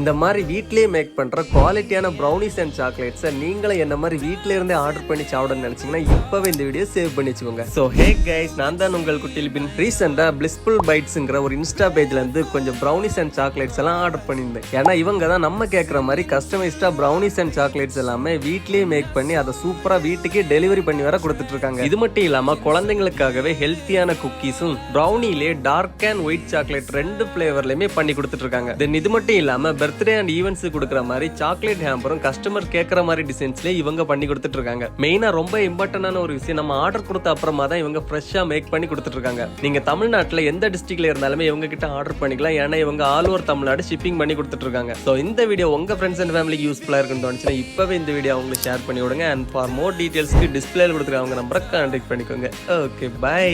இந்த மாதிரி வீட்லயே மேக் பண்ற குவாலிட்டியான ப்ரௌனிஸ் அண்ட் சாக்லேட்ஸை நீங்களே என்ன மாதிரி வீட்ல இருந்தே ஆர்டர் பண்ணி சாப்பிடணும்னு நினைச்சீங்கன்னா இப்பவே இந்த வீடியோ சேவ் பண்ணி வச்சுக்கோங்க. ஸோ ஹே கைஸ், நான் தான் உங்கள் குட்டில் பின். ரீசெண்டா பிளிஸ்ஃபுல் பைட்ஸ்ங்கிற ஒரு இன்ஸ்டா பேஜ்ல இருந்து கொஞ்சம் ப்ரௌனிஸ் அண்ட் சாக்லேட்ஸ் எல்லாம் ஆர்டர் பண்ணியிருந்தேன். ஏன்னா இவங்க தான் நம்ம கேட்கற மாதிரி கஸ்டமைஸ்டா ப்ரௌனிஸ் அண்ட் சாக்லேட்ஸ் எல்லாமே வீட்லயே மேக் பண்ணி அதை சூப்பரா வீட்டுக்கே டெலிவரி பண்ணி வர கொடுத்துட்டு இருக்காங்க. இது மட்டும் இல்லாம குழந்தைங்களுக்காகவே ஹெல்த்தியான குக்கீஸும் ப்ரௌனிலே டார்க் அண்ட் ஒயிட் சாக்லேட் 2 ஃபிளேவர்லயுமே பண்ணி கொடுத்துட்டு இருக்காங்க. தென் இது மட்டும் இல்லாம பர்த்டே அண்ட் ஈவென்ட்ஸ் கொடுக்குற மாதிரி சாக்லேட் ஹேம்பரும் கஸ்டமர் கேட்கற மாதிரி டிசைன்ஸ்ல இவங்க பண்ணி கொடுத்துட்டு இருக்காங்க. மெயினா ரொம்ப இம்பார்ட்டன்டான ஒரு விஷயம், நம்ம ஆர்டர் கொடுத்த அப்புறமா தான் இவங்க ஃப்ரெஷ்ஷா மேக் பண்ணி கொடுத்துட்டு இருக்காங்க. நீங்க தமிழ்நாட்டுல எந்த டிஸ்ட்ரிக்ட்ல இருந்தாலுமே இவங்க கிட்ட ஆர்டர் பண்ணிக்கலாம். ஏன்னா இவங்க ஆல் ஓவர் தமிழ்நாடு ஷிப்பிங் பண்ணி கொடுத்துட்டு இருக்காங்க. ஸோ இந்த வீடியோ உங்க ஃப்ரெண்ட்ஸ் அண்ட் ஃபேமிலிக்கு யூஸ்ஃபுல்லா இருக்குன்னு தோணுச்சுன்னா இப்பவே இந்த வீடியோ அவங்களுக்கு ஷேர் பண்ணி விடுங்க. அண்ட் ஃபார் மோர் டீடைல்ஸ்க்கு டிஸ்பிளேல கொடுத்துருக்க அவங்க நம்பரை கான்டாக்ட் பண்ணிக்கோங்க. Okay, by.